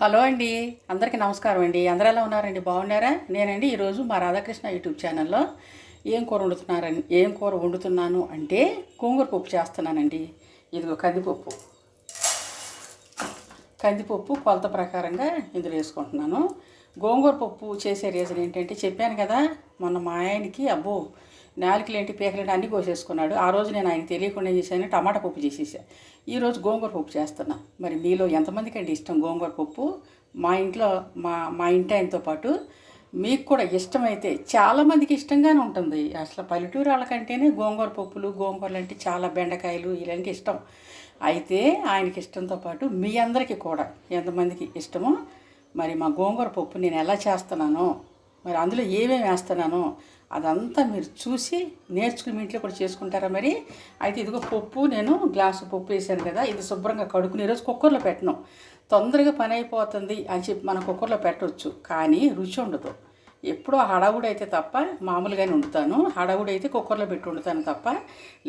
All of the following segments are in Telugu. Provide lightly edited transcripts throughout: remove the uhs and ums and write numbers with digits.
హలో అండి. అందరికీ నమస్కారం అండి. అందరూ ఎలా ఉన్నారండి? బాగున్నారా? నేనండి ఈరోజు మా రాధాకృష్ణ యూట్యూబ్ ఛానల్లో ఏం కూర వండుతున్నాను అంటే గోంగూర పప్పు చేస్తున్నానండి. ఇదిగో కందిపప్పు కొలత ప్రకారంగా ఇందులో వేసుకుంటున్నాను. గోంగూర పప్పు చేసే రీజన్ ఏంటంటే చెప్పాను కదా, మొన్న మా ఆయనకి నాలుకలేంటి పీకలేంటి అన్నీ కోసేసుకున్నాడు. ఆ రోజు నేను ఆయనకి తెలియకుండా చేశాను, టమాటా పప్పు చేసేసా. ఈరోజు గోంగూర పప్పు చేస్తున్నా. మరి మీలో ఎంతమందికి అండి ఇష్టం గోంగూర పప్పు? మా ఇంట్లో మా ఇంటి ఆయనతో పాటు మీకు కూడా ఇష్టమైతే చాలామందికి ఇష్టంగానే ఉంటుంది. అసలు పల్లెటూరు వాళ్ళకంటేనే గోంగూర పప్పులు, గోంగూరలు అంటే చాలా, బెండకాయలు ఇలాంటి ఇష్టం. అయితే ఆయనకి ఇష్టంతో పాటు మీ అందరికీ కూడా ఎంతమందికి ఇష్టమో మరి మా గోంగూర పప్పు నేను ఎలా చేస్తున్నానో, మరి అందులో ఏమేమి వేస్తున్నానో అదంతా మీరు చూసి నేర్చుకుని మీ ఇంట్లో కూడా చేసుకుంటారా మరి? అయితే ఇదిగో పప్పు, నేను గ్లాసు పప్పు వేసాను కదా, ఇది శుభ్రంగా కడుక్కుని ఈరోజు కుక్కర్లో పెట్టను. తొందరగా పని అయిపోతుంది అని చెప్పి మనం కుక్కర్లో పెట్టవచ్చు, కానీ రుచి ఉండదు. ఎప్పుడో హడావుడి అయితే తప్ప మామూలుగానే వండుతాను. హడావుడి అయితే కుక్కర్లో పెట్టి వండుతాను తప్ప,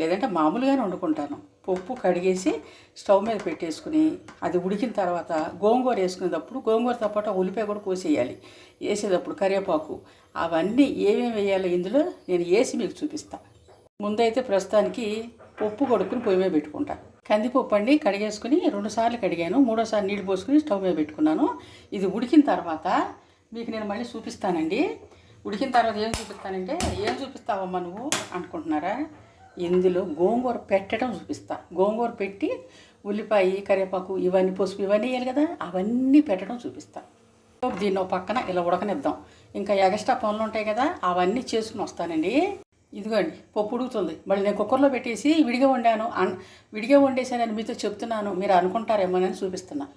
లేదంటే మామూలుగానే వండుకుంటాను. పప్పు కడిగేసి స్టవ్ మీద పెట్టేసుకుని అది ఉడికిన తర్వాత గోంగూర వేసుకునేటప్పుడు గోంగూరతో పాటు ఉల్లిపాయ కూడా కోసేయాలి. వేసేటప్పుడు కరివేపాకు అవన్నీ ఏమేమి వేయాలో ఇందులో నేను వేసి మీకు చూపిస్తాను. ముందైతే ప్రస్తుతానికి పప్పు కొడుకుని పొయ్యి మీద పెట్టుకుంటా. కందిపప్పు అండి కడిగేసుకుని 2 సార్లు కడిగాను, 3వ సారి నీళ్ళు పోసుకుని స్టవ్ మీద పెట్టుకున్నాను. ఇది ఉడికిన తర్వాత మీకు నేను మళ్ళీ చూపిస్తానండి. ఉడికిన తర్వాత ఏం చూపిస్తానంటే, ఏం చూపిస్తావమ్మా నువ్వు అనుకుంటున్నారా? ఇందులో గోంగూర పెట్టడం చూపిస్తా. గోంగూర పెట్టి ఉల్లిపాయ, కరివేపాకు ఇవన్నీ, పసుపు ఇవన్నీ వేయాలి కదా, అవన్నీ పెట్టడం చూపిస్తా. దీన్ని పక్కన ఇలా ఉడకనిద్దాం. ఇంకా ఎగస్ట్రా పనులు ఉంటాయి కదా, అవన్నీ చేసుకుని వస్తానండి. ఇదిగోండి పప్పు ఉడుకుతుంది. మళ్ళీ నేను కుక్కర్లో పెట్టేసి విడిగా వండేసానని మీతో చెప్తున్నాను, మీరు అనుకుంటారేమోనని చూపిస్తున్నా.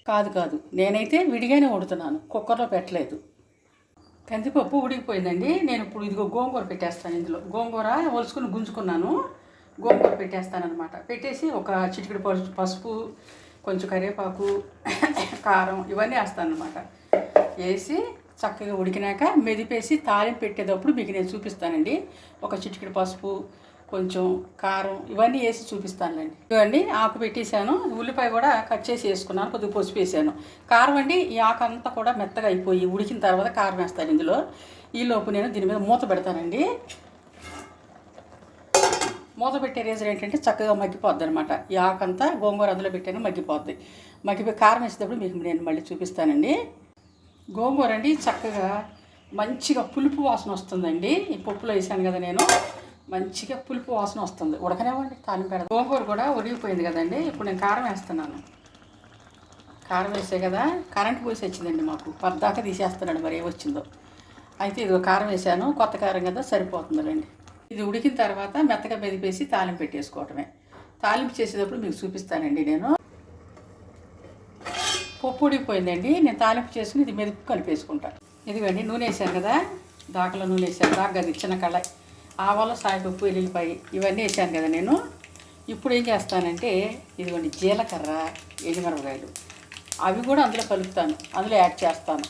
కాదు, నేనైతే విడిగానే వండుతున్నాను, కుక్కర్లో పెట్టలేదు. కందిపప్పు ఉడికిపోయిందండి. నేను ఇప్పుడు ఇదిగో గోంగూర పెట్టేస్తాను. ఇందులో గోంగూర ఒలుసుకుని గుంజుకున్నాను, గోంగూర పెట్టేస్తానమాట. పెట్టేసి ఒక చిటికెడు పసుపు, కొంచెం కరివేపాకు, కారం ఇవన్నీ వేస్తానమాట. వేసి చక్కగా ఉడికినాక మెదిపేసి తాలింపు పెట్టేటప్పుడు మీకు నేను చూపిస్తానండి. ఒక చిటికెడు పసుపు, కొంచెం కారం ఇవన్నీ వేసి చూపిస్తానులేండి. ఇవ్వండి ఆకు పెట్టేశాను, ఉల్లిపాయ కూడా కట్ చేసి వేసుకున్నాను, కొద్దిగా పసుపు వేసాను. కారం అండి ఈ ఆకు అంతా కూడా మెత్తగా అయిపోయి ఉడికిన తర్వాత కారం వేస్తాను ఇందులో. ఈలోపు నేను దీని మీద మూత పెడతానండి. మూత పెట్టే రీజన్ ఏంటంటే చక్కగా మగ్గిపోద్ది అనమాట. ఈ ఆకంతా గోంగూర అందులో పెట్టాను, మగ్గిపోద్ది. మగ్గిపోయి కారం వేసేటప్పుడు మీకు నేను మళ్ళీ చూపిస్తానండి. గోంగూర అండి చక్కగా మంచిగా పులుపు వాసన వస్తుందండి. ఈ పప్పులో వేసాను కదా నేను, మంచిగా పులుపు వాసన వస్తుంది. ఉడకనేవ్వండి, తాలింపు పెడతాను. గోంగూర కూడా ఉడిగిపోయింది కదండి. ఇప్పుడు నేను కారం వేస్తున్నాను. కారం వేసే కదా, కరెంట్ పోసి వచ్చిందండి మాకు, పద్దాకా తీసేస్తున్నాడు, మరి ఏమొచ్చిందో. అయితే ఇదిగో కారం వేసాను, కొత్త కారం కదా సరిపోతుందండి. ఇది ఉడికిన తర్వాత మెత్తగా మెదిపేసి తాలింపు పెట్టేసుకోవటమే. తాలింపు చేసేటప్పుడు మీకు చూపిస్తానండి. నేను పప్పు ఉడికిపోయిందండి, నేను తాలింపు చేసుకుని ఇది మెదుపు కలిపేసుకుంటాను. ఇదిగోండి నూనె వేసాను కదా, దాకలో నూనె వేసాను, దాకా చిన్న కళాయి, ఆవాలు, సాయపప్పు, ఎల్లుల్లిపాయ ఇవన్నీ వేసాను కదా నేను. ఇప్పుడు ఏం చేస్తానంటే ఇదిగోండి జీలకర్ర, ఎండుమిరపకాయలు అవి కూడా అందులో కలుపుతాను, అందులో యాడ్ చేస్తాను.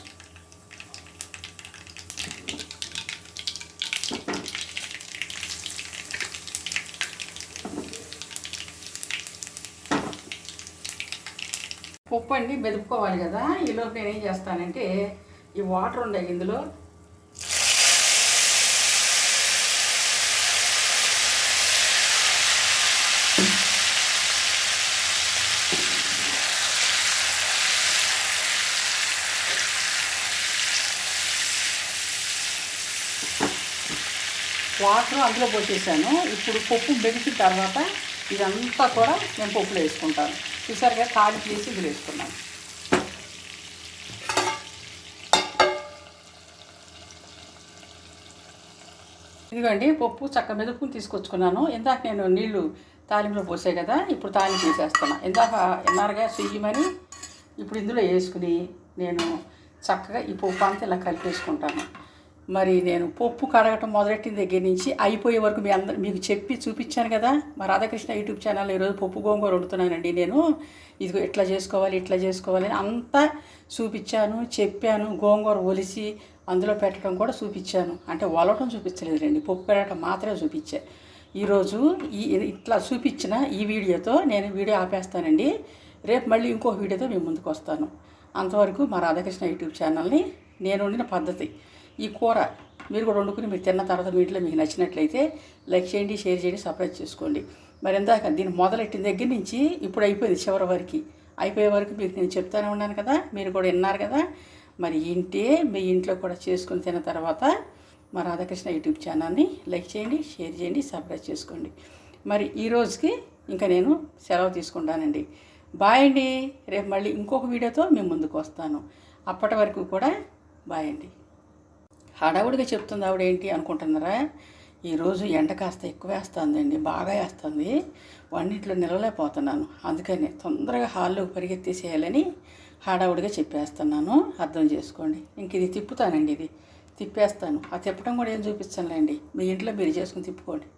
పప్పు అండి మెదుపుకోవాలి కదా. ఈలోపు నేను ఏం చేస్తానంటే ఈ వాటర్ ఉండే ఇందులో అందులో పోసేసాను. ఇప్పుడు పప్పు మెదిపిన తర్వాత ఇదంతా కూడా నేను పప్పులో వేసుకుంటాను. చూసారుగా తాలింపు చేసి ఇందులో వేసుకున్నాను. ఇదిగోండి పప్పు చక్క మెదుపుని తీసుకొచ్చుకున్నాను. ఇందాక నేను నీళ్లు తాలింపులో పోసే కదా, ఇప్పుడు తాలింపు వేసేస్తాను. ఇందాక ఎన్నారుగా చెయ్యమని ఇప్పుడు ఇందులో వేసుకుని నేను చక్కగా ఈ పప్పు అంతా ఇలా కలిపేసుకుంటాను. మరి నేను పప్పు కడగటం మొదలెట్టిన దగ్గర నుంచి అయిపోయే వరకు మీకు చెప్పి చూపించాను కదా. మా రాధాకృష్ణ యూట్యూబ్ ఛానల్లో ఈరోజు పప్పు గోంగూర వండుతున్నానండి నేను. ఇదిగో ఇట్లా చేసుకోవాలి అని అంతా చూపించాను, చెప్పాను. గోంగూర ఒలిసి అందులో పెట్టడం కూడా చూపించాను. అంటే ఒలవటం చూపించలేదులేండి, పప్పు పెట్టడం మాత్రమే చూపించా. ఈరోజు ఇట్లా చూపించిన ఈ వీడియోతో నేను వీడియో ఆపేస్తానండి. రేపు మళ్ళీ ఇంకో వీడియోతో మేము ముందుకు వస్తాను. అంతవరకు మా రాధాకృష్ణ యూట్యూబ్ ఛానల్ని నేను వండిన పద్ధతి ఈ కూర మీరు కూడా వండుకుని మీరు తిన్న తర్వాత మీ ఇంట్లో మీకు నచ్చినట్లయితే లైక్ చేయండి, షేర్ చేయండి, సబ్స్క్రైబ్ చేసుకోండి. మరి ఎందాక దీన్ని మొదలెట్టిన దగ్గర నుంచి ఇప్పుడు అయిపోయింది, చివరి వరకు అయిపోయే వరకు మీకు నేను చెప్తానే ఉన్నాను కదా, మీరు కూడా విన్నారు కదా. మరి ఇంటే మీ ఇంట్లో కూడా చేసుకుని తిన్న తర్వాత మా రాధాకృష్ణ యూట్యూబ్ ఛానల్ని లైక్ చేయండి, షేర్ చేయండి, సబ్స్క్రైబ్ చేసుకోండి. మరి ఈ రోజుకి ఇంకా నేను సెలవు తీసుకుంటానండి. బాయ్ అండి. రేపు మళ్ళీ ఇంకొక వీడియోతో మేము ముందుకు వస్తాను. అప్పటి వరకు కూడా బాయ్ అండి. హడావుడిగా చెప్తుంది ఆవిడ ఏంటి అనుకుంటున్నారా? ఈరోజు ఎండ కాస్త ఎక్కువ వేస్తుందండి, బాగా వేస్తుంది. వంటింట్లో నిలవలేకపోతున్నాను. అందుకని తొందరగా హాల్లోకి పరిగెత్తేసేయాలని హడావుడిగా చెప్పేస్తున్నాను. అర్థం చేసుకోండి. ఇంక ఇది తిప్పుతానండి, ఇది తిప్పేస్తాను. ఆ తిప్పడం కూడా ఏం చూపించానులేండి, మీ ఇంట్లో మీరు చేసుకుని తిప్పుకోండి.